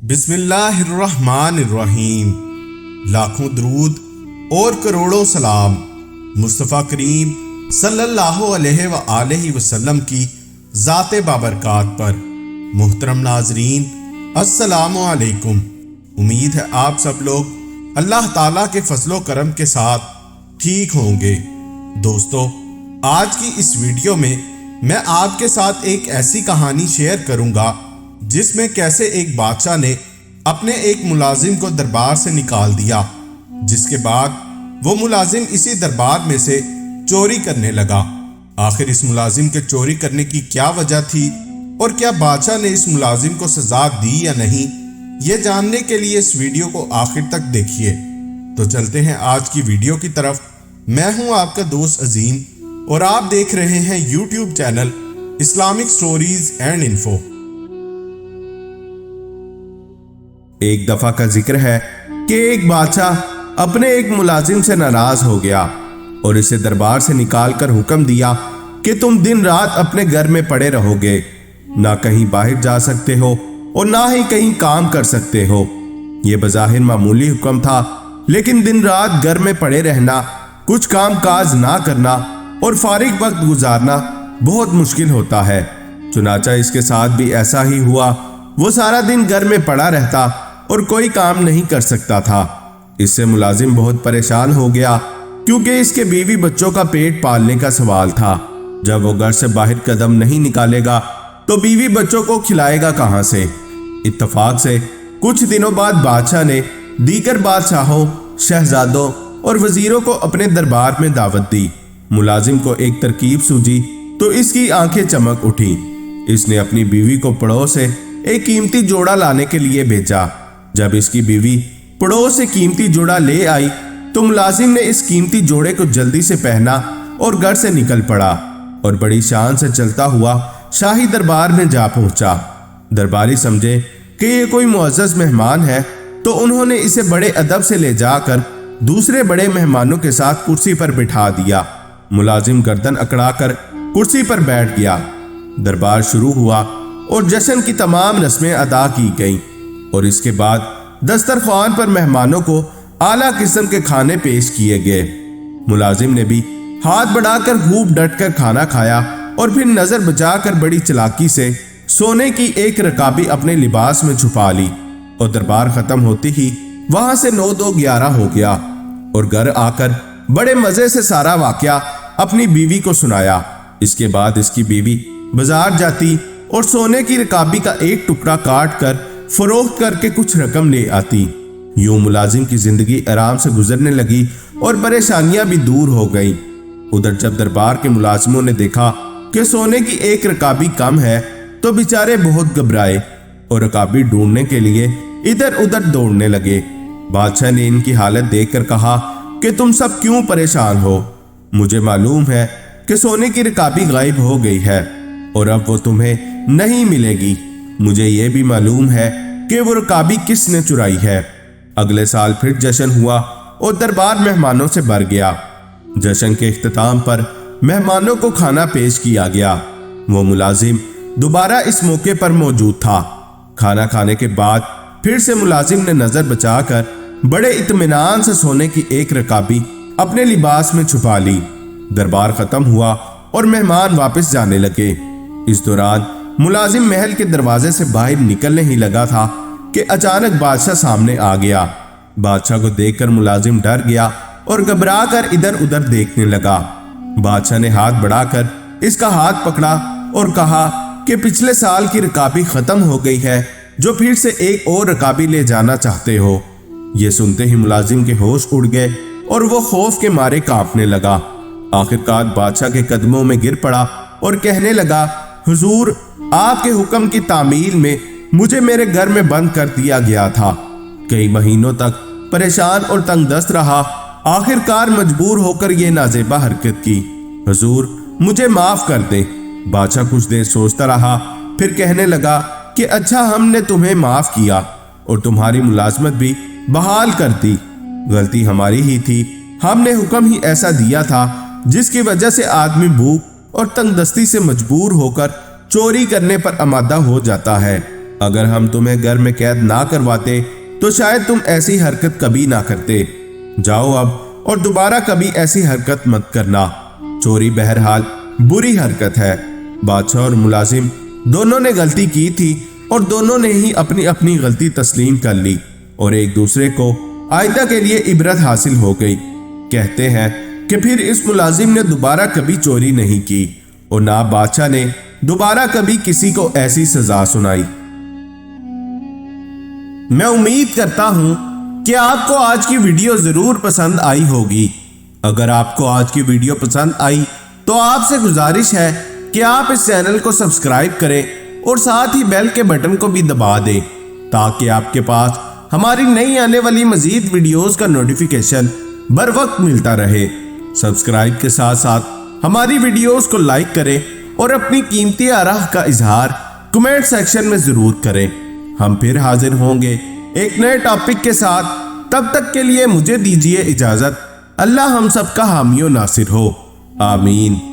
बिस्मिल्लाहिर्रहमानिर्रहीम। लाखों दरूद और करोड़ों सलाम मुस्तफ़ा करीम सल्लल्लाहु अलैहि वसल्लम की ज़ाते बाबरकात पर। मुहतरम नाजरीन, अस्सलामु अलैकुम। उम्मीद है आप सब लोग अल्लाह ताला के फजलो करम के साथ ठीक होंगे। दोस्तों, आज की इस वीडियो में मैं आपके साथ एक ऐसी कहानी शेयर करूंगा जिसमें कैसे एक बादशाह ने अपने एक मुलाजिम को दरबार से निकाल दिया, जिसके बाद वो मुलाजिम इसी दरबार में से चोरी करने लगा। आखिर इस मुलाजिम के चोरी करने की क्या वजह थी और क्या बादशाह ने इस मुलाजिम को सजा दी या नहीं, ये जानने के लिए इस वीडियो को आखिर तक देखिए। तो चलते हैं आज की वीडियो की तरफ। मैं हूं आपका दोस्त अजीम और आप देख रहे हैं YouTube channel Islamic stories and info. एक दफा का जिक्र है कि एक बादशाह अपने एक मुलाजिम से नाराज हो गया और इसे दरबार से निकालकर हुक्म दिया कि तुम दिन रात अपने घर में पड़े रहोगे, ना कहीं बाहर जा सकते हो और ना ही कहीं काम कर सकते हो। यह बज़ाहिर मामूली हुक्म था, लेकिन दिन रात घर में पड़े रहना, कुछ काम काज ना करना और फारिग वक्त गुजारना बहुत मुश्किल होता है। चुनाचा इसके साथ भी ऐसा ही हुआ। वो सारा दिन घर में पड़ा रहता और कोई काम नहीं कर सकता था। इससे मुलाजिम बहुत परेशान हो गया, क्योंकि इसके बीवी बच्चों का पेट पालने का सवाल था। जब वो घर से बाहर कदम नहीं निकालेगा तो बीवी बच्चों को खिलाएगा कहां से। इत्तफाक से कुछ दिनों बाद बादशाह ने दीगर बादशाहों, शहजादों और वजीरों को अपने दरबार में दावत दी। मुलाजिम को एक तरकीब सूझी तो इसकी आंखें चमक उठी। इसने अपनी बीवी को पड़ोस से एक कीमती जोड़ा लाने के लिए भेजा। जब इसकी बीवी पड़ोस से कीमती जोड़ा ले आई तो मुलाजिम ने इस कीमती जोड़े को जल्दी से पहना और घर से निकल पड़ा और बड़ी शान से चलता हुआ शाही दरबार में जा पहुंचा। दरबारी समझे कि ये कोई मुअज़्ज़ज़ मेहमान है, तो उन्होंने इसे बड़े अदब से ले जाकर दूसरे बड़े मेहमानों के साथ कुर्सी पर बिठा दिया। मुलाजिम गर्दन अकड़ाकर कुर्सी पर बैठ गया। दरबार शुरू हुआ और जश्न की तमाम रस्में अदा की गईं और इसके बाद दस्तरख्वान पर मेहमानों को आला किस्म के खाने पेश किए गए। मुलाजिम ने भी हाथ बढ़ाकर खूब डटकर खाना खाया और फिर नजर बचाकर बड़ी चालाकी से सोने की एक रकाबी अपने लिबास में छुपा ली और दरबार खत्म होते ही वहां से 9-2-11 हो गया और घर आकर बड़े मजे से सारा वाकया अपनी बीवी को सुनाया। इसके बाद इसकी बीवी बाजार जाती और सोने की रकाबी का एक टुकड़ा काट कर फरोख्त करके कुछ रकम ले आती। यूं मुलाजिम की जिंदगी आराम से गुजरने लगी और परेशानियां भी दूर हो गईं। उधर जब दरबार के मुलाजिमों ने देखा कि सोने की एक रकाबी कम है तो बेचारे बहुत घबराए और रकाबी ढूंढने के लिए इधर उधर दौड़ने लगे। बादशाह ने इनकी हालत देखकर कहा कि तुम सब क्यों परेशान हो? मुझे मालूम है कि सोने की रकाबी गायब हो गई है और अब वो तुम्हें नहीं मिलेगी। मुझे यह भी मालूम है कि वो रकाबी किसने चुराई है। अगले साल फिर जश्न हुआ और दरबार मेहमानों से भर गया। जश्न के इख्तिताम पर मेहमानों को खाना पेश किया गया। वो मुलाजिम दोबारा इस मौके पर मौजूद था। खाना खाने के बाद फिर से मुलाजिम ने नजर बचाकर बड़े इत्मीनान से सोने की एक रकाबी अपने लिबास में छुपा ली। दरबार खत्म हुआ और मेहमान वापस जाने लगे। इस दौरान मुलाजिम महल के दरवाजे से बाहर निकलने ही लगा था कि अचानक बादशाह सामने आ गया। बादशाह को देखकर मुलाजिम डर गया और घबरा कर इधर उधर देखने लगा। बादशाह ने हाथ बढ़ाकर इसका हाथ पकड़ा और कहा कि पिछले साल की रकाबी खत्म हो गई है, जो फिर से एक और रकाबी ले जाना चाहते हो। ये सुनते ही मुलाजिम के होश उड़ गए और वो खौफ के मारे कांपने लगा। आखिरकार बादशाह के कदमों में गिर पड़ा और कहने लगा, हुजूर, आपके हुक्म की तामील में मुझे मेरे घर में बंद कर दिया गया था। कई महीनों तक परेशान और तंगदस्त रहा। आखिरकार मजबूर होकर ये नाजेबा हरकत की। हुजूर, मुझे माफ कर दे। बादशाह कुछ देर सोचता रहा, फिर कहने लगा कि अच्छा, हमने तुम्हें माफ किया और तुम्हारी मुलाजमत भी बहाल कर दी। गलती हमारी ही थी। हमने हुक्म ही ऐसा दिया था जिसकी वजह से आदमी भूख और तंगदस्ती से मजबूर होकर चोरी करने पर आमादा हो जाता है। اگر ہم تمہیں گھر میں قید نہ کرواتے تو شاید تم ایسی حرکت کبھی نہ کرتے۔ جاؤ اب اور دوبارہ کبھی ایسی حرکت مت کرنا۔ چوری بہرحال بری حرکت ہے۔ بادشاہ اور ملازم دونوں نے غلطی کی تھی اور دونوں نے ہی اپنی اپنی غلطی تسلیم کر لی اور ایک دوسرے کو آئندہ کے لیے عبرت حاصل ہو گئی۔ کہتے ہیں کہ پھر اس ملازم نے دوبارہ کبھی چوری نہیں کی اور نہ بادشاہ نے دوبارہ کبھی کسی کو ایسی سزا سنائی۔ میں امید کرتا ہوں کہ آپ کو آج کی ویڈیو ضرور پسند آئی ہوگی۔ اگر آپ کو آج کی ویڈیو پسند آئی تو آپ سے گزارش ہے کہ آپ اس چینل کو سبسکرائب کریں اور ساتھ ہی بیل کے بٹن کو بھی دبا دیں تاکہ آپ کے پاس ہماری نئی آنے والی مزید ویڈیوز کا نوٹیفیکیشن بر وقت ملتا رہے۔ سبسکرائب کے ساتھ ساتھ ہماری ویڈیوز کو لائک کریں اور اپنی قیمتی آراء کا اظہار کمنٹ سیکشن میں ضرور کریں۔ ہم پھر حاضر ہوں گے ایک نئے ٹاپک کے ساتھ۔ تب تک کے لیے مجھے دیجیے اجازت۔ اللہ ہم سب کا حامی و ناصر ہو، آمین۔